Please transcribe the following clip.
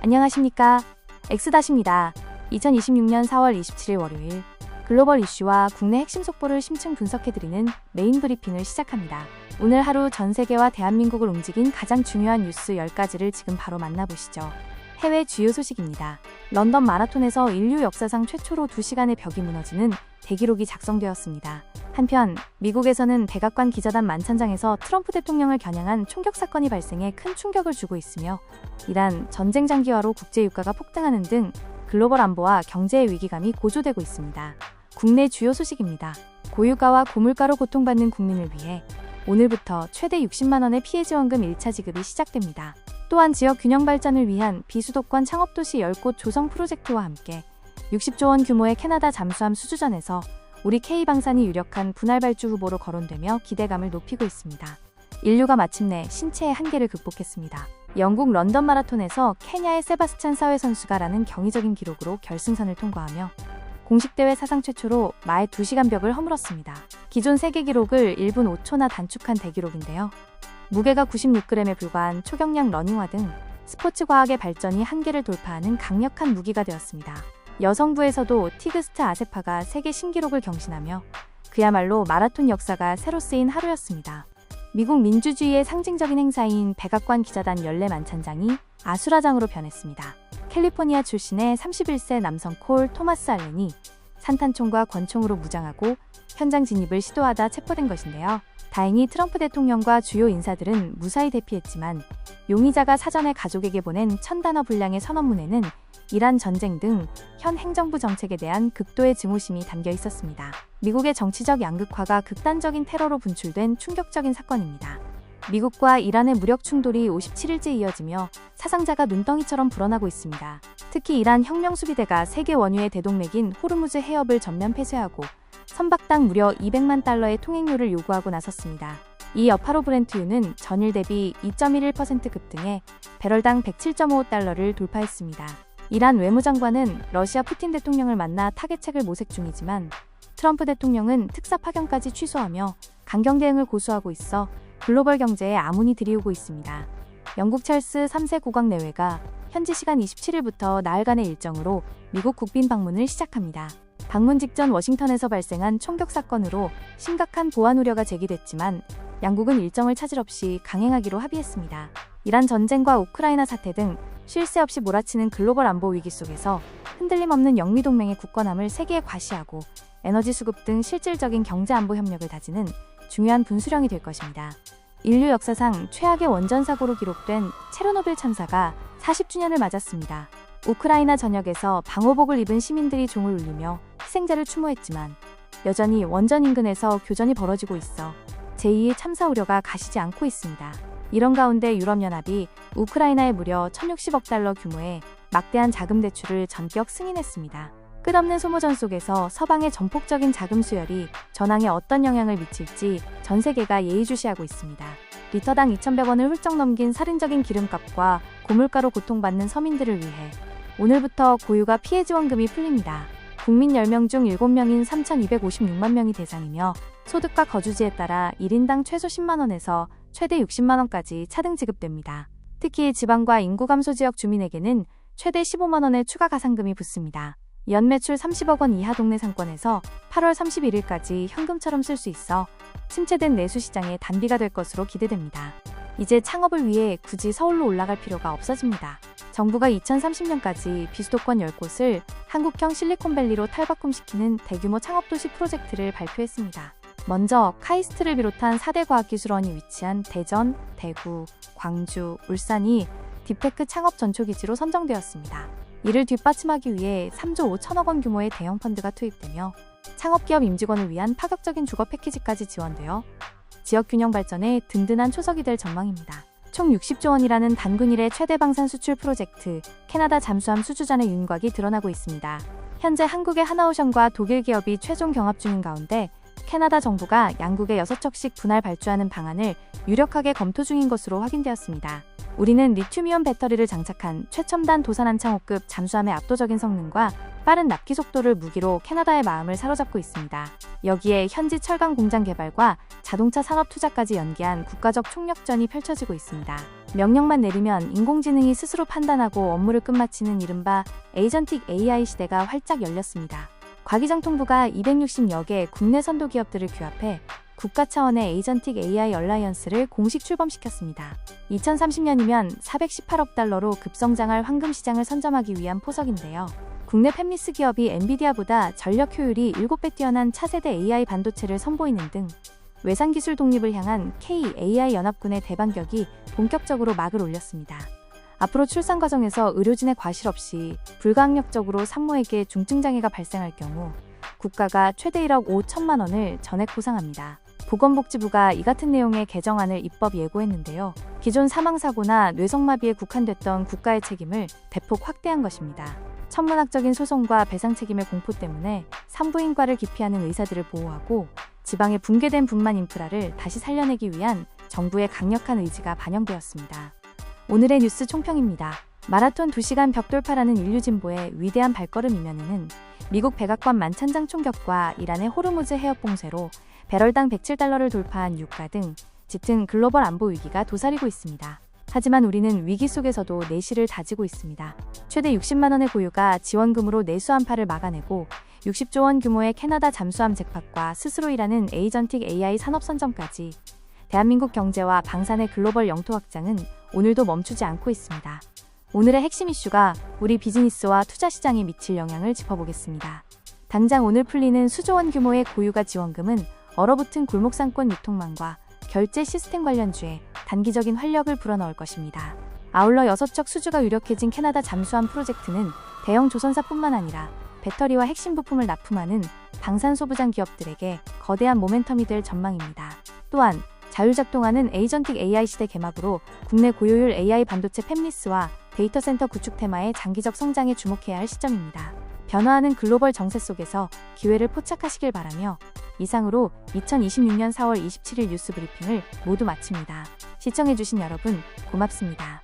안녕하십니까. 엑스닷입니다. 2026년 4월 27일 월요일 글로벌 이슈와 국내 핵심 속보를 심층 분석해드리는 메인 브리핑을 시작합니다. 오늘 하루 전 세계와 대한민국을 움직인 가장 중요한 뉴스 10가지를 지금 바로 만나보시죠. 해외 주요 소식입니다. 런던 마라톤에서 인류 역사상 최초로 2시간의 벽이 무너지는 대기록이 작성되었습니다. 한편 미국에서는 백악관 기자단 만찬장에서 트럼프 대통령을 겨냥한 총격 사건이 발생해 큰 충격을 주고 있으며 이란 전쟁 장기화로 국제 유가가 폭등하는 등 글로벌 안보와 경제의 위기감이 고조되고 있습니다. 국내 주요 소식입니다. 고유가와 고물가로 고통받는 국민을 위해 오늘부터 최대 60만 원의 피해 지원금 1차 지급이 시작됩니다. 또한 지역 균형 발전을 위한 비수도권 창업도시 10곳 조성 프로젝트와 함께 60조 원 규모의 캐나다 잠수함 수주전에서 우리 K방산이 유력한 분할 발주 후보로 거론되며 기대감을 높이고 있습니다. 인류가 마침내 신체의 한계를 극복했습니다. 영국 런던 마라톤에서 케냐의 세바스찬 사회 선수가 라는 경이적인 기록으로 결승선을 통과하며 공식 대회 사상 최초로 마의 2시간 벽을 허물었습니다. 기존 세계 기록을 1분 5초나 단축한 대기록인데요. 무게가 96g에 불과한 초경량 러닝화 등 스포츠 과학의 발전이 한계를 돌파하는 강력한 무기가 되었습니다. 여성부에서도 티그스트 아세파가 세계 신기록을 경신하며 그야말로 마라톤 역사가 새로 쓰인 하루였습니다. 미국 민주주의의 상징적인 행사인 백악관 기자단 연례 만찬장이 아수라장으로 변했습니다. 캘리포니아 출신의 31세 남성 콜 토마스 알렌이 산탄총과 권총으로 무장하고 현장 진입을 시도하다 체포된 것인데요. 다행히 트럼프 대통령과 주요 인사들은 무사히 대피했지만 용의자가 사전에 가족에게 보낸 1000단어 분량의 선언문에는 이란 전쟁 등 현 행정부 정책에 대한 극도의 증오심이 담겨 있었습니다. 미국의 정치적 양극화가 극단적인 테러로 분출된 충격적인 사건입니다. 미국과 이란의 무력 충돌이 57일째 이어지며 사상자가 눈덩이처럼 불어나고 있습니다. 특히 이란 혁명수비대가 세계 원유의 대동맥인 호르무즈 해협을 전면 폐쇄하고 선박당 무려 200만 달러의 통행료를 요구하고 나섰습니다. 이 여파로 브렌트유는 전일 대비 2.11% 급등해 배럴당 107.55달러를 돌파했습니다. 이란 외무장관은 러시아 푸틴 대통령을 만나 타겟책을 모색 중이지만 트럼프 대통령은 특사 파견까지 취소하며 강경 대응을 고수하고 있어 글로벌 경제에 암운이 들이우고 있습니다. 영국 찰스 3세 국왕 내외가 현지 시간 27일부터 나흘간의 일정으로 미국 국빈 방문을 시작합니다. 방문 직전 워싱턴에서 발생한 총격 사건으로 심각한 보안 우려가 제기됐지만 양국은 일정을 차질 없이 강행하기로 합의했습니다. 이란 전쟁과 우크라이나 사태 등 쉴 새 없이 몰아치는 글로벌 안보 위기 속에서 흔들림 없는 영미동맹의 굳건함을 세계에 과시하고 에너지 수급 등 실질적인 경제 안보 협력을 다지는 중요한 분수령이 될 것입니다. 인류 역사상 최악의 원전사고로 기록된 체르노빌 참사가 40주년을 맞았습니다. 우크라이나 전역에서 방호복을 입은 시민들이 종을 울리며 희생자를 추모했지만 여전히 원전 인근에서 교전이 벌어지고 있어 제2의 참사 우려가 가시지 않고 있습니다. 이런 가운데 유럽연합이 우크라이나에 무려 1060억 달러 규모의 막대한 자금 대출을 전격 승인했습니다. 끝없는 소모전 속에서 서방의 전폭적인 자금 수혈이 전황에 어떤 영향을 미칠지 전 세계가 예의주시하고 있습니다. 리터당 2,100원을 훌쩍 넘긴 살인적인 기름값과 고물가로 고통받는 서민들을 위해 오늘부터 고유가 피해 지원금이 풀립니다. 국민 10명 중 7명인 3,256만 명이 대상이며 소득과 거주지에 따라 1인당 최소 10만 원에서 최대 60만 원까지 차등 지급됩니다. 특히 지방과 인구 감소 지역 주민에게는 최대 15만 원의 추가 가산금이 붙습니다. 연매출 30억 원 이하 동네 상권에서 8월 31일까지 현금처럼 쓸 수 있어 침체된 내수시장의 단비가 될 것으로 기대됩니다. 이제 창업을 위해 굳이 서울로 올라갈 필요가 없어집니다. 정부가 2030년까지 비수도권 10곳을 한국형 실리콘밸리로 탈바꿈시키는 대규모 창업도시 프로젝트를 발표했습니다. 먼저 카이스트를 비롯한 4대 과학기술원이 위치한 대전, 대구, 광주, 울산이 딥테크 창업 전초기지로 선정되었습니다. 이를 뒷받침하기 위해 3조 5천억 원 규모의 대형 펀드가 투입되며 창업기업 임직원을 위한 파격적인 주거 패키지까지 지원되어 지역 균형 발전에 든든한 초석이 될 전망입니다. 총 60조 원이라는 단군 일의 최대 방산 수출 프로젝트 캐나다 잠수함 수주전의 윤곽이 드러나고 있습니다. 현재 한국의 하나오션과 독일 기업이 최종 경합 중인 가운데 캐나다 정부가 양국에 6척씩 분할 발주하는 방안을 유력하게 검토 중인 것으로 확인되었습니다. 우리는 리튬이온 배터리를 장착한 최첨단 도산한창호급 잠수함의 압도적인 성능과 빠른 납기 속도를 무기로 캐나다의 마음을 사로잡고 있습니다. 여기에 현지 철강 공장 개발과 자동차 산업 투자까지 연계한 국가적 총력전이 펼쳐지고 있습니다. 명령만 내리면 인공지능이 스스로 판단하고 업무를 끝마치는 이른바 에이전틱 AI 시대가 활짝 열렸습니다. 과기정통부가 260여 개 국내 선도 기업들을 규합해 국가 차원의 에이전틱 AI 얼라이언스를 공식 출범시켰습니다. 2030년이면 418억 달러로 급성장할 황금 시장을 선점하기 위한 포석인데요. 국내 팹리스 기업이 엔비디아보다 전력 효율이 7배 뛰어난 차세대 AI 반도체를 선보이는 등 외산 기술 독립을 향한 K-AI 연합군의 대반격이 본격적으로 막을 올렸습니다. 앞으로 출산 과정에서 의료진의 과실 없이 불가항력적으로 산모에게 중증장애가 발생할 경우 국가가 최대 1억 5천만 원을 전액 보상합니다. 보건복지부가 이 같은 내용의 개정안을 입법 예고했는데요. 기존 사망사고나 뇌성마비에 국한됐던 국가의 책임을 대폭 확대한 것입니다. 천문학적인 소송과 배상 책임의 공포 때문에 산부인과를 기피하는 의사들을 보호하고 지방의 붕괴된 분만 인프라를 다시 살려내기 위한 정부의 강력한 의지가 반영되었습니다. 오늘의 뉴스 총평입니다. 마라톤 2시간 벽돌파라는 인류 진보의 위대한 발걸음 이면에는 미국 백악관 만찬장 총격과 이란의 호르무즈 해협 봉쇄로 배럴당 107달러를 돌파한 유가 등 짙은 글로벌 안보 위기가 도사리고 있습니다. 하지만 우리는 위기 속에서도 내실을 다지고 있습니다. 최대 60만 원의 고유가 지원금으로 내수 한파를 막아내고 60조 원 규모의 캐나다 잠수함 잭팟과 스스로 일하는 에이전틱 AI 산업 선점까지 대한민국 경제와 방산의 글로벌 영토 확장은 오늘도 멈추지 않고 있습니다. 오늘의 핵심 이슈가 우리 비즈니스와 투자 시장에 미칠 영향을 짚어보겠습니다. 당장 오늘 풀리는 수조 원 규모의 고유가 지원금은 얼어붙은 골목상권 유통망과 결제 시스템 관련주에 단기적인 활력을 불어넣을 것입니다. 아울러 6척 수주가 유력해진 캐나다 잠수함 프로젝트는 대형 조선사뿐만 아니라 배터리와 핵심 부품을 납품하는 방산소부장 기업들에게 거대한 모멘텀이 될 전망입니다. 또한 자율작동하는 에이전틱 AI 시대 개막으로 국내 고효율 AI 반도체 팹리스와 데이터 센터 구축 테마의 장기적 성장에 주목해야 할 시점입니다. 변화하는 글로벌 정세 속에서 기회를 포착하시길 바라며 이상으로 2026년 4월 27일 뉴스 브리핑을 모두 마칩니다. 시청해주신 여러분 고맙습니다.